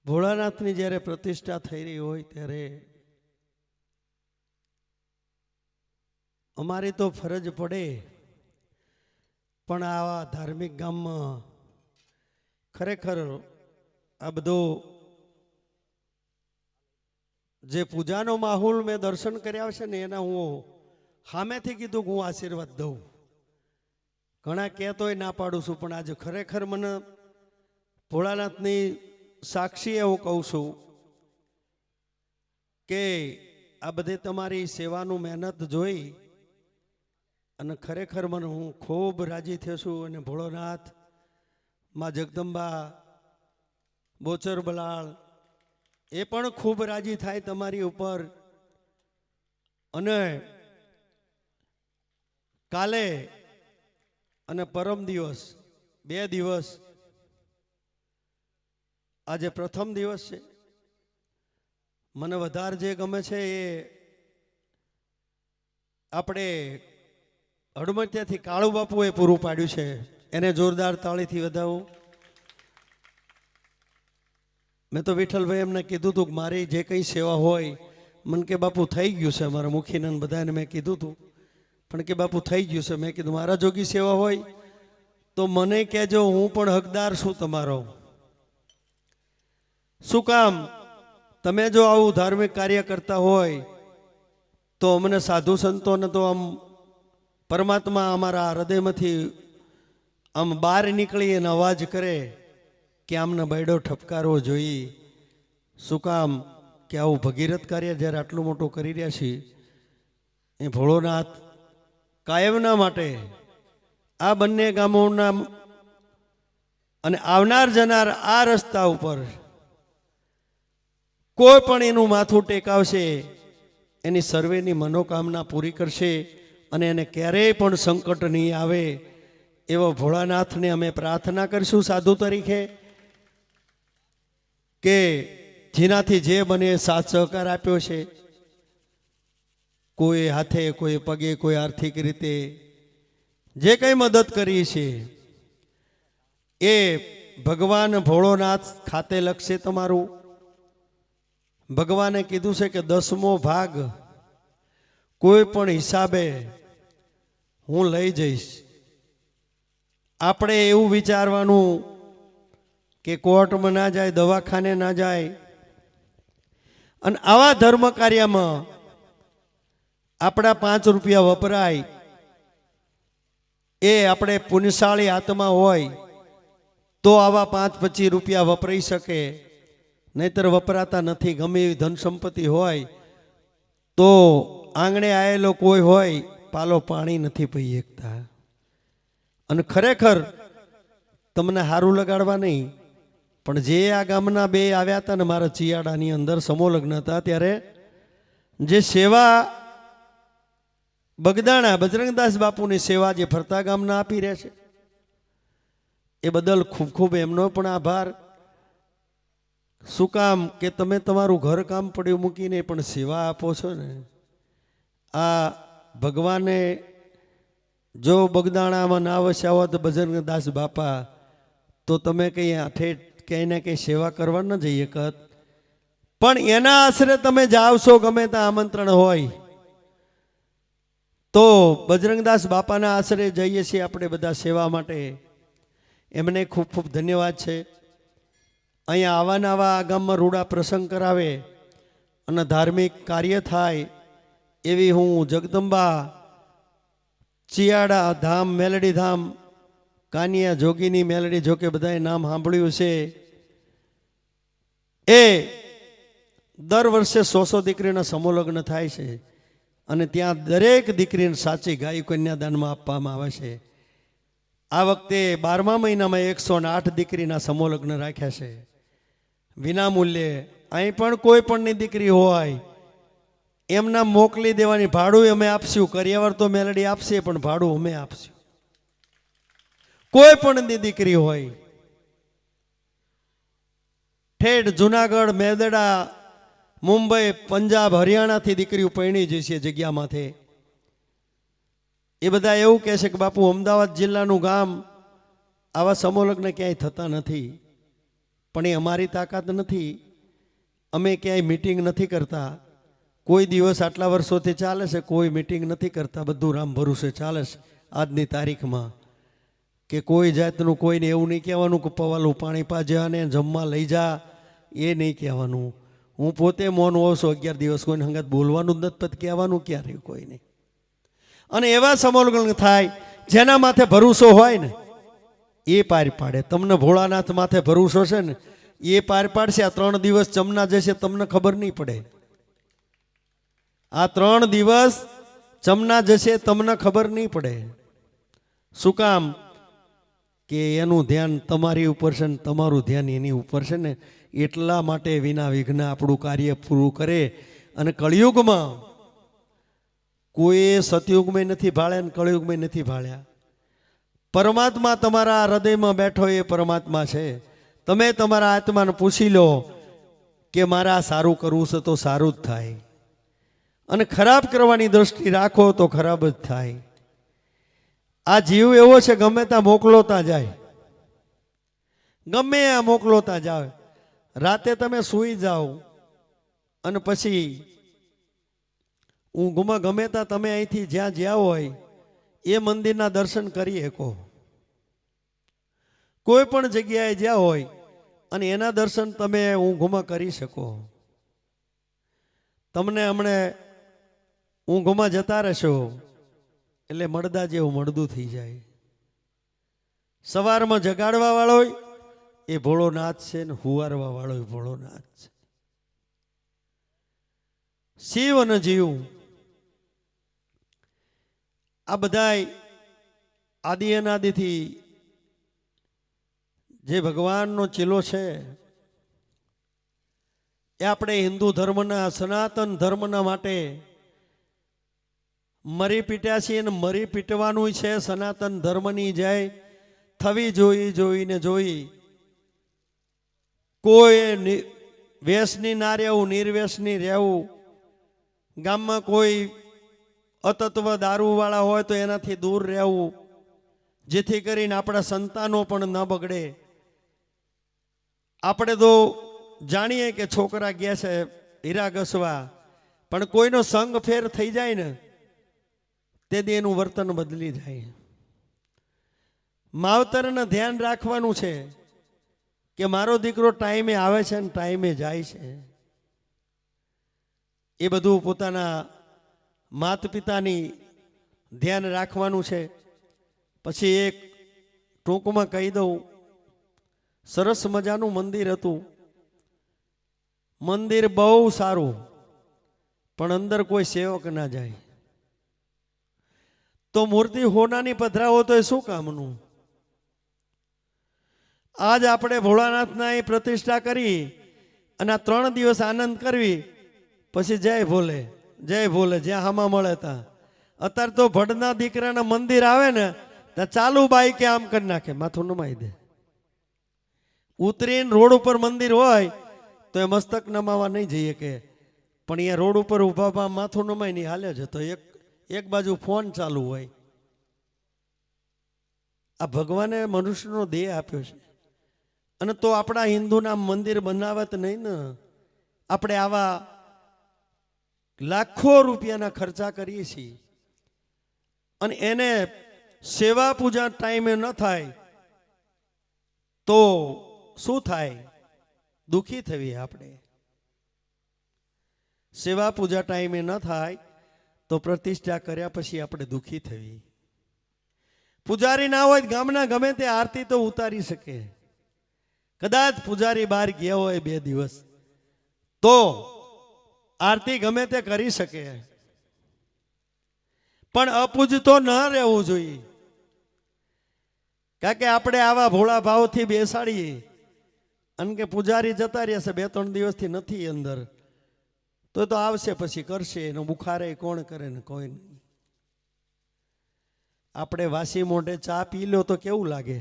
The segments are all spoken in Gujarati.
ભોળાનાથની જ્યારે પ્રતિષ્ઠા થઈ રહી હોય ત્યારે અમારી તો ફરજ પડે, પણ આવા ધાર્મિક ગામમાં ખરેખર આ બધો જે પૂજાનો માહોલ મેં દર્શન કર્યા છે ને એના હું સામેથી કીધું કે હું આશીર્વાદ દઉં. ઘણા કહેતોય ના પાડું છું, પણ આજે ખરેખર મને ભોળાનાથની સાક્ષીએ હું કહું છું કે આ બધી તમારી સેવાનું મહેનત જોઈ અને ખરેખર મને હું ખૂબ રાજી થયો છું. અને ભોળોનાથ, માં જગદંબા, બોચર બલાળ એ પણ ખૂબ રાજી થાય તમારી ઉપર. અને કાલે અને પરમ દિવસ 2 દિવસ, આજે પ્રથમ દિવસ છે. મને વધારે જે ગમે છે એ આપણે હડમતિયાથી કાળુ બાપુએ પૂરું પાડ્યું છે, એને જોરદાર તાળીથી વધાવું. મેં તો વિઠ્ઠલભાઈ એમને કીધું હતું કે મારી જે કંઈ સેવા હોય, મને કે બાપુ થઈ ગયું છે. મારા મુખીને બધાને મેં કીધું હતું, પણ કે બાપુ થઈ ગયું છે. મેં કીધું મારા જોગી સેવા હોય તો મને કહેજો, હું પણ હકદાર છું તમારો. શું કામ? તમે જો આવું ધાર્મિક કાર્ય કરતા હોય તો અમને સાધુ સંતોને તો આમ પરમાત્મા અમારા હૃદયમાંથી આમ બહાર નીકળી અને અવાજ કરે કે આમને બૈડો ઠપકારવો જોઈએ. શું કામ? કે આવું ભગીરથ કાર્ય જ્યારે આટલું મોટું કરી રહ્યા છીએ, એ ભોળોનાથ કાયમના માટે આ બંને ગામોના અને આવનાર જનાર આ રસ્તા ઉપર કોઈ પણ એનું માથું ટેકાવશે, એની સર્વેની મનોકામના પૂરી કરશે અને એને ક્યારેય પણ સંકટ નહીં આવે એવો ભોળાનાથને અમે પ્રાર્થના કરીશું સાધુ તરીકે, કે જેનાથી જે બને સાથ સહકાર આપ્યો છે, કોઈ હાથે, કોઈ પગે, કોઈ આર્થિક રીતે જે કંઈ મદદ કરી છે એ ભગવાન ભોળોનાથ ખાતે લખશે તમારું. ભગવાને કીધું છે કે 10મો ભાગ કોઈ પણ હિસાબે હું લઈ જઈશ. આપણે એવું વિચારવાનું કે કોર્ટમાં ના જાય, દવાખાને ના જાય. અને આવા ધર્મ કાર્યમાં આપણા 5 રૂપિયા વપરાય એ આપણે પુણ્યશાળી આત્મા હોય તો આવા 5-25 રૂપિયા વપરાઈ શકે, નહીતર વપરાતા નથી. ગમે એવી ધન સંપત્તિ હોય તો આંગણે આવેલો કોઈ હોય પાલો પાણી નથી પી શકતા. અને ખરેખર તમને સારું લગાડવા નહીં, પણ જે આ ગામના 2 આવ્યા હતા ને મારા ચિયાડાની અંદર સમૂહ લગ્ન હતા, ત્યારે જે સેવા બગદાણા બજરંગદાસ બાપુની સેવા જે ફરતા ગામના આપી રહ્યા છે, એ બદલ ખૂબ ખૂબ એમનો પણ આભાર. શું કામ? કે તમે તમારું ઘર કામ પડ્યું મૂકીને પણ સેવા આપો છો ને. આ ભગવાને જો બગદાણામાં ના વસ્યા હોત બજરંગદાસ બાપા, તો તમે કંઈ ઠેઠ ક્યાંય ને કંઈ સેવા કરવા ન જઈએ કત. પણ એના આશરે તમે જાઓ છો, ગમે ત્યાં આમંત્રણ હોય તો બજરંગદાસ બાપાના આશરે જઈએ છીએ આપણે બધા સેવા માટે. એમને ખૂબ ખૂબ ધન્યવાદ છે. અહીંયા આવા ગામમાં રૂડા પ્રસંગ કરાવે અને ધાર્મિક કાર્ય થાય એવી હું જગદંબા, ચિયાડા ધામ, મેલડી ધામ, કાનિયા જોગીની મેલડી, જોકે બધાએ નામ સાંભળ્યું છે, એ દર વર્ષે 100 દીકરીના સમૂહ લગ્ન થાય છે. અને ત્યાં દરેક દીકરીને સાચી ગાય કન્યાદાનમાં આપવામાં આવે છે. આ વખતે 12મા મહિનામાં 108 દીકરીના સમૂહ લગ્ન રાખ્યા છે વિના મૂલ્યે. અહીં પણ કોઈ પણની દીકરી હોય એમના મોકલી દેવાની. ભાડું અમે આપશું, કરિયાવર તો મેલડી આપશે, પણ ભાડું અમે આપશું. કોઈ પણની દીકરી હોય, ઠેઠ જુનાગઢ, મેદડા, મુંબઈ, પંજાબ, હરિયાણાથી દીકરીઓ પરણી જશે જગ્યામાંથી. એ બધા એવું કહે છે કે બાપુ અમદાવાદ જિલ્લાનું ગામ આવા સમૂહલગ્ન ક્યાંય થતા નથી, પણ એ અમારી તાકાત નથી. અમે ક્યાંય મિટિંગ નથી કરતા. કોઈ દિવસ આટલા વર્ષોથી ચાલે છે, કોઈ મિટિંગ નથી કરતા, બધું રામ ભરોસે ચાલે છે. આજની તારીખમાં કે કોઈ જાતનું કોઈને એવું નહીં કહેવાનું કે પવાલું પાણી પાજ્યા ને જમવા લઈ જા, એ નહીં કહેવાનું. હું પોતે મૌન હોઉં છું 11 દિવસ, કોઈને હંગાત બોલવાનું જ નથી, કહેવાનું ક્યાં રહ્યું કોઈ નહીં. અને એવા સમૂહલગ્ન થાય જેના માથે ભરોસો હોય ને એ પાર પાડે. તમને ભોળાનાથ માથે ભરોસો છે ને એ પાર પાડશે. આ 3 દિવસ ચમના જશે તમને ખબર નહીં પડે. આ 3 દિવસ ચમના જશે તમને ખબર નહીં પડે. શું કામ? કે એનું ધ્યાન તમારી ઉપર છે ને તમારું ધ્યાન એની ઉપર છે ને, એટલા માટે વિના વિઘ્ન આપણું કાર્ય પૂરું કરે. અને કળિયુગમાં કોઈ સતયુગમાં નથી ભાળ્યા ને કળિયુગમાં નથી ભાળ્યા. પરમાત્મા તમારા હૃદયમાં બેઠો એ પરમાત્મા છે. તમે તમારા આત્માને પૂછી લો કે મારે આ સારું કરવું છે તો સારું જ થાય, અને ખરાબ કરવાની દ્રષ્ટિ રાખો તો ખરાબ જ થાય. આ જીવ એવો છે, ગમે ત્યાં મોકલોતા જાય, ગમે ત્યાં મોકલોતા જાય. રાતે તમે સૂઈ જાઓ અને પછી ઊંઘમાં ગમે ત્યાં તમે અહીંથી જ્યાં જ્યાં હોય એ મંદિરના દર્શન કરી શકો. કોઈ પણ જગ્યાએ જ્યાં હોય અને એના દર્શન તમે ઊંઘમાં કરી શકો. તમને હમણે ઊંઘમાં જતા રહેશો એટલે મળદા જેવું મળદું થઈ જાય. સવારમાં જગાડવા વાળો એ ભોળોનાથ છે ને હુવારવા વાળો ભોળોનાથ છે. શિવ અને જીવ આ બધાય આદિ અનાદિથી જે ભગવાનનો ચીલો છે એ આપણે હિન્દુ ધર્મના સનાતન ધર્મના માટે મરી પીટ્યા છીએ અને મરી પીટવાનું છે. સનાતન ધર્મની જય થવી જોઈને જોઈ. કોઈ વ્યસની ના રહેવું, નિર્વ્યસની રહેવું. ગામમાં કોઈ અતત્વ દારૂવાળા હોય તો એનાથી દૂર રહેવું, જેથી કરીને આપણા સંતાનો પણ ન બગડે. આપણે તો જાણીએ કે છોકરા ગયા છે હીરા ઘસવા, પણ કોઈનો સંગ ફેર થઈ જાય ને તેથી એનું વર્તન બદલી જાય. માવતરને ધ્યાન રાખવાનું છે કે મારો દીકરો ટાઈમે આવે છે ને ટાઈમે જાય છે. એ બધું પોતાના માત પિતાની ધ્યાન રાખવાનું છે. પછી એક ટૂંકમાં કહી દઉં, સરસ મજાનું મંદિર હતું. મંદિર બહુ સારું, પણ અંદર કોઈ સેવક ના જાય તો મૂર્તિ હોનાની પધરાવો તો એ શું કામનું? આજ આપણે ભોળાનાથના એ પ્રતિષ્ઠા કરી અને આ 3 દિવસ આનંદ કરવી, પછી જય ભોલે જય ભોલે જ્યાં હામાં મળે ત્યાં. અત્યારે તો ભડના દીકરાના મંદિર આવે ને ત્યાં ચાલુ બાઈ કે આમ કરી નાખે, માથું નમાઈ દે. ઉતરીને રોડ ઉપર મંદિર હોય તો એ મસ્તક નમાવા નહીં જઈએ કે, પણ અહીંયા રોડ ઉપર ઊભા માથું નમાય નહીં હાલે છે. તો એક બાજુ ફોન ચાલુ હોય. આ ભગવાને મનુષ્યનો દેહ આપ્યો છે, અને તો આપણા હિન્દુના મંદિર બનાવત નહીં ને. આપણે આવા લાખો રૂપિયાના ખર્ચા કરીએ છીએ અને એને સેવા પૂજા ટાઈમે ન થાય તો શું થાય? દુઃખી થવી આપણે. સેવા પૂજા ટાઈમે ન થાય તો પ્રતિષ્ઠા કર્યા પછી આપણે દુઃખી થવી. પૂજારી ના હોય ગામના ગમે તે આરતી તો ઉતારી શકે. કદાચ પૂજારી બહાર ગયા હોય 2 દિવસ તો આરતી ગમે તે કરી શકે, પણ અપૂજતો ન રહેવું જોઈએ. કારણ કે આપણે આવા ભોળા ભાવથી બેસાડીએ અને કે પૂજારી જતા રહેશે 2-3 દિવસથી નથી અંદર, તો આવશે પછી કરશે. એનો બુખારે કોણ કરે ને કોઈ નહીં. આપણે વાસી મોઢે ચા પી લો તો કેવું લાગે?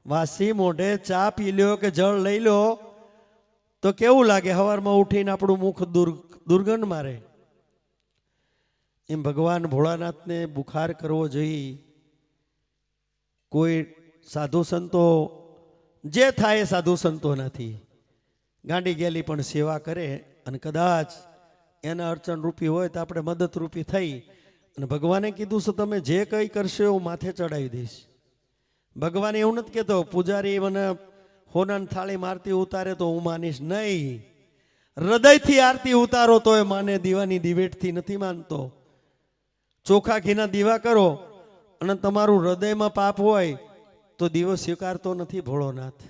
વાસી મોઢે ચા પી લ્યો કે જળ લઈ લો તો કેવું લાગે? સવારમાં ઉઠીને આપણું મુખ દુર્ગંધ મારે. એમ ભગવાન ભોળાનાથને બુખાર કરવો જોઈએ. કોઈ સાધુ સંતો જે થાય એ સાધુ સંતો નથી. ગાંડી ગેલી પણ સેવા કરે અને કદાચ એના અડચણરૂપી હોય તો આપણે મદદરૂપી થઈ અને ભગવાને કીધું છે તમે જે કંઈ કરશો એવું માથે ચડાવી દઈશ. ભગવાન એવું નથી કહેતો પૂજારી મને હોનાની થાળી મારતી ઉતારે તો હું માનીશ નહીં. હૃદયથી આરતી ઉતારો તો એ માને, દીવાની દિવેટથી નથી માનતો. ચોખા ઘીના દીવા કરો અને તમારું હૃદયમાં પાપ હોય તો દીવો સ્વીકારતો નથી ભોળોનાથ.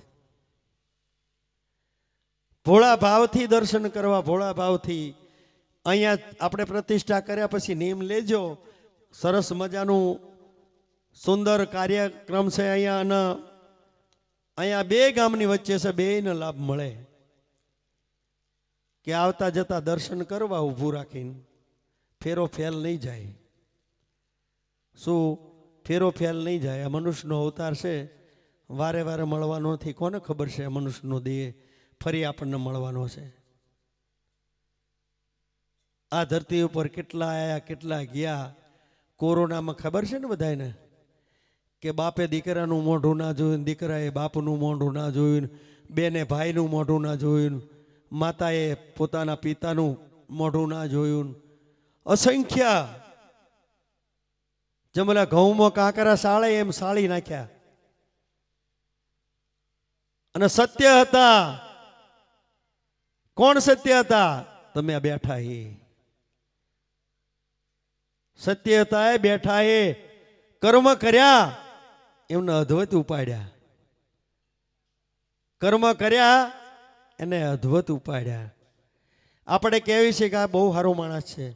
ભોળા ભાવથી દર્શન કરવા, ભોળા ભાવથી. અહીંયા આપણે પ્રતિષ્ઠા કર્યા પછી નિયમ લેજો. સરસ મજાનું સુંદર કાર્યક્રમ છે અહીંયા, અને અહીંયા બે ગામની વચ્ચે છે, બેયને લાભ મળે કે આવતા જતા દર્શન કરવા ઊભું રાખીને ફેરો ફેલ નહીં જાય. શું ફેરો ફેલ નહીં જાય? આ મનુષ્યનો અવતાર છે, વારે વારે મળવાનો નથી. કોને ખબર છે આ મનુષ્યનો દેહ ફરી આપણને મળવાનો છે? આ ધરતી ઉપર કેટલા આયા કેટલા ગયા. કોરોનામાં ખબર છે ને બધાને કે બાપે દીકરાનું મોઢું ના જોયું, દીકરાએ બાપનું મોઢું ના જોયું, બેને ભાઈનું મોઢું ના જોયું, માતાએ પોતાના પિતાનું મોઢું ના જોયું. અસંખ્ય જમલા ઘઉંમાં કાંકરા સાળે એમ સાળી નાખ્યા. અને સત્ય હતા. કોણ સત્ય હતા? તમે આ બેઠા હે સત્ય હતા. એ બેઠા હે કર્મ કર્યા એમને અધવત ઉપાડ્યા. કર્મ કર્યા એને અધવત ઉપાડ્યા. આપણે કહેવી છે કે આ બહુ સારો માણસ છે,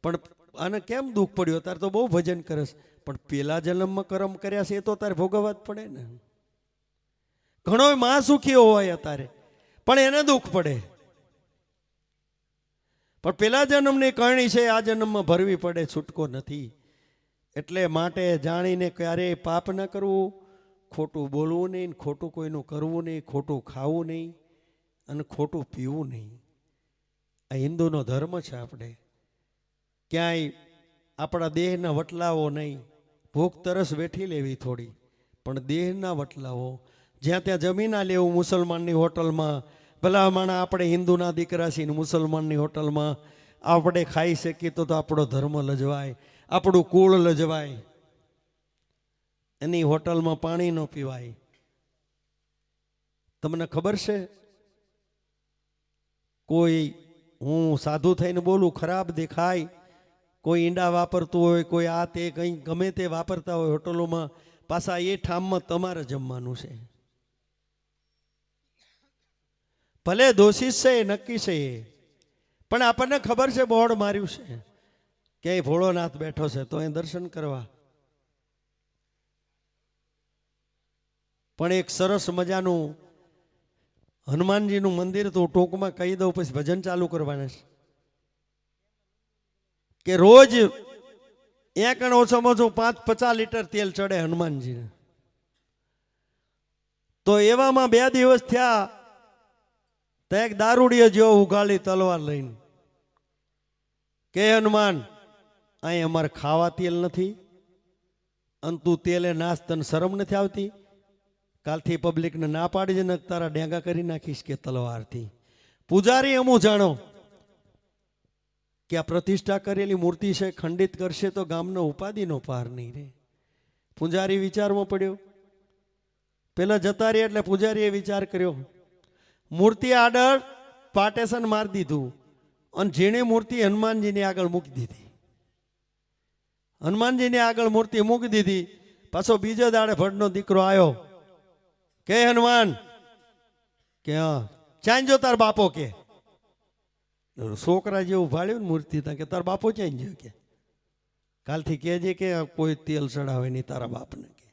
પણ આને કેમ દુઃખ પડ્યું? તારે તો બહુ ભજન કરે છે, પણ પેલા જન્મમાં કર્મ કર્યા છે એ તો તારે ભોગવવા જ પડે ને. ઘણો માં સુખી હોય અત્યારે, પણ એને દુઃખ પડે. પણ પેલા જન્મની કરણી છે આ જન્મમાં ભરવી પડે, છૂટકો નથી. એટલે માટે જાણીને ક્યારેય પાપ ન કરવું, ખોટું બોલવું નહીં, ખોટું કોઈનું કરવું નહીં, ખોટું ખાવું નહીં અને ખોટું પીવું નહીં. આ હિન્દુનો ધર્મ છે. આપણે ક્યાંય આપણા દેહના વટલાવો નહીં. ભૂખ તરસ વેઠી લેવી થોડી, પણ દેહના વટલાવો. જ્યાં ત્યાં જમી ના લેવું મુસલમાનની હોટલમાં. ભલા માણા આપણે હિન્દુના દીકરા છીએ, મુસલમાનની હોટલમાં આપણે ખાઈ શકીએ તો આપણો ધર્મ લજવાય, આપણું કુળ લજવાય. એની હોટલમાં પાણી ન પીવાય. તમને ખબર છે, કોઈ હું સાધુ થઈને બોલું ખરાબ દેખાય, કોઈ ઈંડા વાપરતું હોય, કોઈ આ તે કંઈ ગમે તે વાપરતા હોય હોટલોમાં, પાછા એ ઠામમાં તમારે જમવાનું છે. ભલે દોષિત છે એ નક્કી છે, પણ આપણને ખબર છે બોર્ડ માર્યું છે કે અહીં ભોળોનાથ બેઠો છે તો અહીં દર્શન કરવા. પણ એક સરસ મજાનું હનુમાનજીનું મંદિર તો ટૂંકમાં કહી દઉં, પછી ભજન ચાલુ કરવાના છે કે રોજ એક ઓછામાં ઓછું 50 લીટર તેલ ચડે હનુમાનજીને. તો એવામાં 2 દિવસ થયા તો એક દારૂડિયો જેવો ઉઘાડી તલવાર લઈને કે હનુમાન, અહીં અમારે ખાવા તેલ નથી અને તું તેલે નાસ, તને શરમ નથી આવતી? કાલથી પબ્લિકને ના પાડી ને તારા ડેંગા કરી નાખીશ કે તલવારથી. પૂજારી અમું જાણો કે આ પ્રતિષ્ઠા કરેલી મૂર્તિ છે, ખંડિત કરશે તો ગામનો ઉપાધિનો પાર નહીં રહે. પૂજારી વિચારમાં પડ્યો. પેલા જતા રહ્યા એટલે પૂજારીએ વિચાર કર્યો, મૂર્તિ આગળ પાટેશન મારી દીધું અને ઝીણી મૂર્તિ હનુમાનજીની આગળ મૂકી દીધી. હનુમાનજીની આગળ મૂર્તિ મૂકી દીધી. પાછો બીજો દાડે ભટ્ટનો દીકરો આવ્યો કે હનુમાન કે હા ચાંદ જો તાર બાપો કે. છોકરા જેવું ભાળ્યું ને મૂર્તિ કે તાર બાપો ચાંદ ગયો કે. કાલથી કહેજે કે કોઈ તેલ ચડાવે નહીં તારા બાપને કે.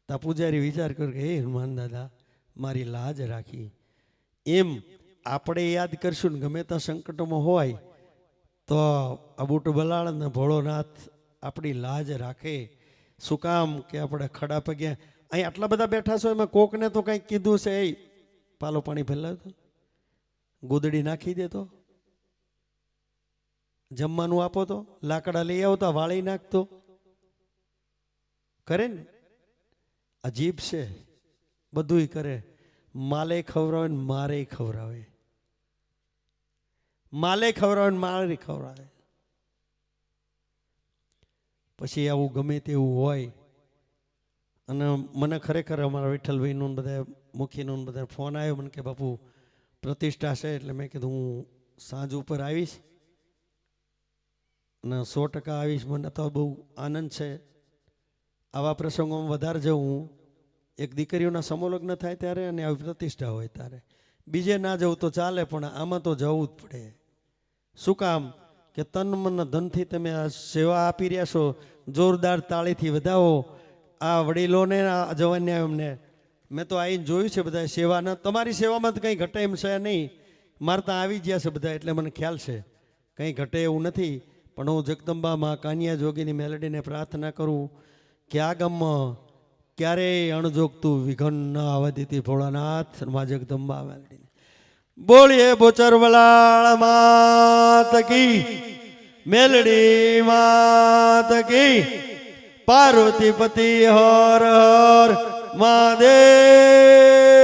તા પૂજારી વિચાર કર્યો કે હે હનુમાન દાદા મારી લાજ રાખી. એમ આપણે યાદ કરશું ને ગમે ત્યાં સંકટમાં હોય તો અબુટ બલાળ ને ભોળોનાથ આપણી લાજ રાખે. શું કામ કે આપણે ખડા પગે અહીં આટલા બધા બેઠા છો, એમાં કોકને તો કંઈક કીધું છે, એ પાલો પાણી ફેલાવતો, ગોદડી નાખી દેતો, જમવાનું આપો તો, લાકડા લઈ આવતા વાળી નાખતો, કરે ને અજીબ છે, બધુંય કરે, માલે ખવડાવે ને મારે ખવડાવે, માલે ખવડાવે ને મારે ખવડાવે. પછી આવું ગમે તેવું હોય અને મને ખરેખર અમારા વિઠ્ઠલભાઈનું બધા મુખીનું બધા ફોન આવ્યો મને કે બાપુ પ્રતિષ્ઠા છે, એટલે મેં કીધું હું સાંજ ઉપર આવીશ અને 100% આવીશ. મને તો બહુ આનંદ છે આવા પ્રસંગોમાં વધારે જવું. હું એક દીકરીઓના સમૂહલગ્ન થાય ત્યારે અને આવી પ્રતિષ્ઠા હોય ત્યારે, બીજે ના જવું તો ચાલે પણ આમાં તો જવું જ પડે. શું કામ કે તન મન ધનથી તમે આ સેવા આપી રહ્યા છો, જોરદાર તાળીથી વધાવો આ વડીલોને, આ જવાનને. એમને મેં તો આવીને જોયું છે બધા સેવાના, તમારી સેવામાં તો કંઈ ઘટે એમ છે નહીં, મારે ત્યાં આવી ગયા છે બધા એટલે મને ખ્યાલ છે કંઈ ઘટે એવું નથી. પણ હું જગદંબા માં કાનિયા જોગીની મેલડીને પ્રાર્થના કરું કે આ ગામમાં ક્યારેય અણજોગતું વિઘન ન આવવા દીધી ભોળાનાથ માં જગદંબા મેલડીને. બોલીએ બોચરવલાળ માત કી, મેલડી માત કી, પાર્વતીપતિ હર હર મહાદેવ.